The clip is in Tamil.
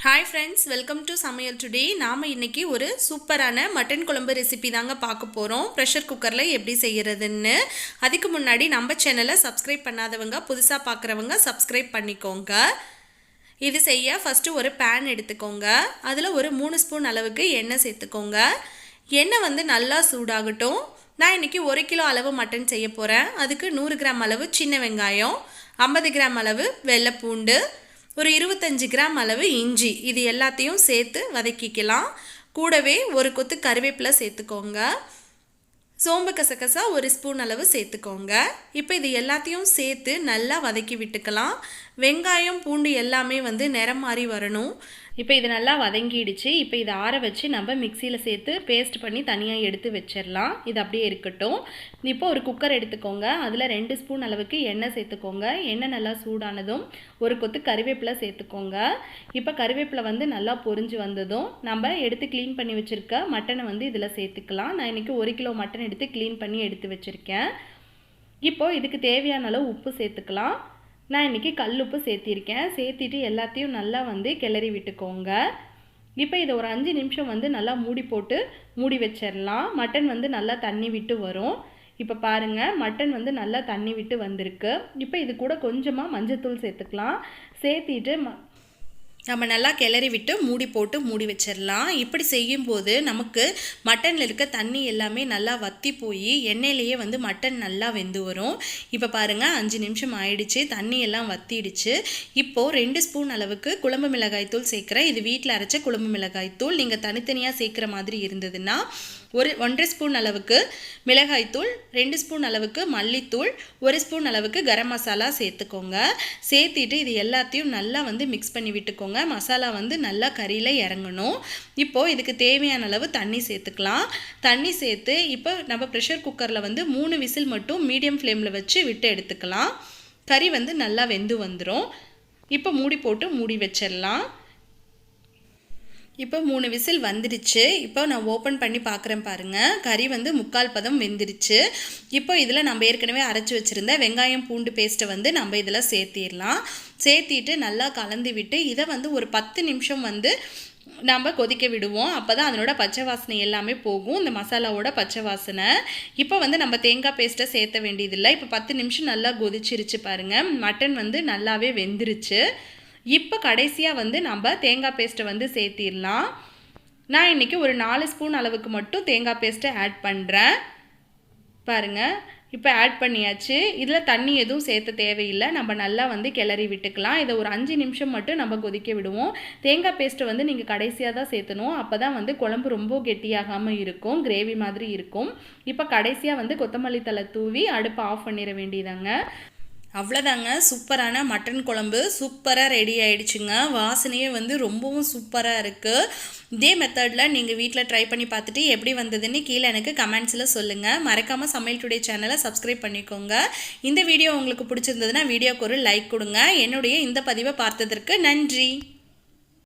Hi friends, welcome to samayaltoday. நாம இன்னைக்கு ஒரு சூப்பரான மட்டன் குழம்பு ரெசிபி தாங்க பார்க்க போறோம். பிரஷர் குக்கர்ல எப்படி செய்யறதுன்னு. அதுக்கு முன்னாடி நம்ம சேனலை சப்ஸ்கிரைப் பண்ணாதவங்க புதுசா பார்க்கறவங்க சப்ஸ்கிரைப் பண்ணிக்கோங்க. இது செய்ய ஃபர்ஸ்ட் ஒரு pan எடுத்துக்கோங்க. அதுல ஒரு 3 ஸ்பூன் அளவுக்கு எண்ணெய் சேர்த்துக்கோங்க. எண்ணெய் வந்து நல்லா சூடாகட்டும். நான் இன்னைக்கு 1 கிலோ அளவு மட்டன் செய்ய போறேன். அதுக்கு 100 கிராம் அளவு சின்ன வெங்காயம், 50 கிராம் அளவு வெள்ளை பூண்டு, ஒரு 25 கிராம் அளவு இஞ்சி இது எல்லாத்தையும் சேர்த்து வதக்கிக்கலாம். கூடவே ஒரு கொத்து கறிவேப்பிலை சேர்த்துக்கோங்க. சோம்பு கசகசா ஒரு ஸ்பூன் அளவு சேர்த்துக்கோங்க. இப்போ இது எல்லாத்தையும் சேர்த்து நல்லா வதக்கி விட்டுக்கலாம். வெங்காயம் பூண்டு எல்லாமே வந்து நிறம் மாறி வரணும். இப்போ இது நல்லா வதங்கிடுச்சு. இப்போ இதை ஆற வச்சு நம்ம மிக்சியில் சேர்த்து பேஸ்ட் பண்ணி தனியாக எடுத்து வச்சிடலாம். இது அப்படியே இருக்கட்டும். இப்போ ஒரு குக்கர் எடுத்துக்கோங்க. அதில் 2 ஸ்பூன் அளவுக்கு எண்ணெய் சேர்த்துக்கோங்க. எண்ணெய் நல்லா சூடானதும் ஒரு கொத்து கறிவேப்பிலை சேர்த்துக்கோங்க. இப்போ கறிவேப்பிலை வந்து நல்லா பொரிஞ்சு வந்ததும் நம்ம எடுத்து க்ளீன் பண்ணி வச்சுருக்க மட்டனை வந்து இதில் சேர்த்துக்கலாம். நான் இன்றைக்கி 1 கிலோ மட்டன் எடுத்து க்ளீன் பண்ணி எடுத்து வச்சுருக்கேன். இப்போது இதுக்கு தேவையான அளவு உப்பு சேர்த்துக்கலாம். நான் இன்றைக்கி கல் உப்பு சேர்த்திருக்கேன். சேர்த்திட்டு எல்லாத்தையும் நல்லா வந்து கிளறி விட்டுக்கோங்க. இப்போ இதை ஒரு 5 நிமிஷம் வந்து நல்லா மூடி போட்டு மூடி வச்சிடலாம். மட்டன் வந்து நல்லா தண்ணி விட்டு வரும். இப்போ பாருங்கள், மட்டன் வந்து நல்லா தண்ணி விட்டு வந்திருக்கு. இப்போ இது கூட கொஞ்சமாக மஞ்சள்தூள் சேர்த்துக்கலாம். சேர்த்திட்டு நம்ம நல்லா கிளறி விட்டு மூடி போட்டு மூடி வச்சிடலாம். இப்படி செய்யும்போது நமக்கு மட்டனில் இருக்க தண்ணி எல்லாமே நல்லா வற்றி போய் எண்ணெயிலேயே வந்து மட்டன் நல்லா வெந்து வரும். இப்போ பாருங்கள், 5 நிமிஷம் ஆயிடுச்சு. தண்ணி எல்லாம் வற்றிடுச்சு. இப்போது 2 ஸ்பூன் அளவுக்கு குழம்பு மிளகாய்த்தூள் சேர்க்குறேன். இது வீட்டில் அரைச்ச குழம்பு மிளகாய்த்தூள். நீங்கள் தனித்தனியாக சேர்க்குற மாதிரி இருந்ததுன்னா 1.5 ஸ்பூன் அளவுக்கு மிளகாய்த்தூள், 2 ஸ்பூன் அளவுக்கு மல்லித்தூள், 1 ஸ்பூன் அளவுக்கு கரம் மசாலா சேர்த்துக்கோங்க. சேர்த்திட்டு இது எல்லாத்தையும் நல்லா வந்து மிக்ஸ் பண்ணி விட்டுக்கோங்க. மசாலா வந்து நல்லா கறியில் இறங்கணும். இப்போது இதுக்கு தேவையான அளவு தண்ணி சேர்த்துக்கலாம். தண்ணி சேர்த்து இப்போ நம்ம ப்ரெஷர் குக்கரில் வந்து 3 விசில் மட்டும் மீடியம் ஃப்ளேமில் வச்சு விட்டு எடுத்துக்கலாம். கறி வந்து நல்லா வெந்து வந்துடும். இப்போ மூடி போட்டு மூடி வச்சிடலாம். இப்போ 3 விசில் வந்துடுச்சு. இப்போ நான் ஓப்பன் பண்ணி பார்க்குறேன் பாருங்கள். கறி வந்து 3/4 பதம் வெந்துடுச்சு. இப்போ இதில் நம்ம ஏற்கனவே அரைச்சி வச்சுருந்த வெங்காயம் பூண்டு பேஸ்ட்டை வந்து நம்ம இதில் சேர்த்திடலாம். சேர்த்திட்டு நல்லா கலந்து விட்டு இதை வந்து ஒரு 10 நிமிஷம் வந்து நம்ம கொதிக்க விடுவோம். அப்போ தான் அதனோட பச்சை வாசனை எல்லாமே போகும், இந்த மசாலாவோட பச்சை வாசனை. இப்போ வந்து நம்ம தேங்காய் பேஸ்ட்டை சேர்த்த வேண்டியதில்லை. இப்போ 10 நிமிஷம் நல்லா கொதிச்சிருச்சு பாருங்கள். மட்டன் வந்து நல்லாவே வெந்துருச்சு. இப்போ கடைசியாக வந்து நம்ம தேங்காய் பேஸ்ட்டை வந்து சேர்த்திடலாம். நான் இன்றைக்கி ஒரு 4 ஸ்பூன் அளவுக்கு மட்டும் தேங்காய் பேஸ்ட்டை ஆட் பண்ணுறேன். பாருங்கள், இப்போ ஆட் பண்ணியாச்சு. இதில் தண்ணி எதுவும் சேர்த்த தேவையில்லை. நம்ம நல்லா வந்து கிளறி விட்டுக்கலாம். இதை ஒரு 5 நிமிஷம் மட்டும் நம்ம கொதிக்க விடுவோம். தேங்காய் பேஸ்ட்டை வந்து நீங்கள் கடைசியாக தான் சேர்த்தணும். அப்போ தான் வந்து குழம்பு ரொம்ப கெட்டியாகாமல் இருக்கும், கிரேவி மாதிரி இருக்கும். இப்போ கடைசியாக வந்து கொத்தமல்லி தழை தூவி அடுப்பை ஆஃப் பண்ணிட வேண்டியதாங்க. அவ்வளோதாங்க, சூப்பரான மட்டன் குழம்பு சூப்பராக ரெடி ஆகிடுச்சுங்க. வாசனையே வந்து ரொம்பவும் சூப்பராக இருக்குது. இதே மெத்தடில் நீங்கள் வீட்டில் ட்ரை பண்ணி பார்த்துட்டு எப்படி வந்ததுன்னு கீழே எனக்கு கமெண்ட்ஸில் சொல்லுங்கள். மறக்காமல் சமையல் டுடே சேனலை சப்ஸ்கிரைப் பண்ணிக்கோங்க. இந்த வீடியோ உங்களுக்கு பிடிச்சிருந்ததுன்னா வீடியோக்கு ஒரு லைக் கொடுங்க. என்னுடைய இந்த பதிவை பார்த்ததற்கு நன்றி.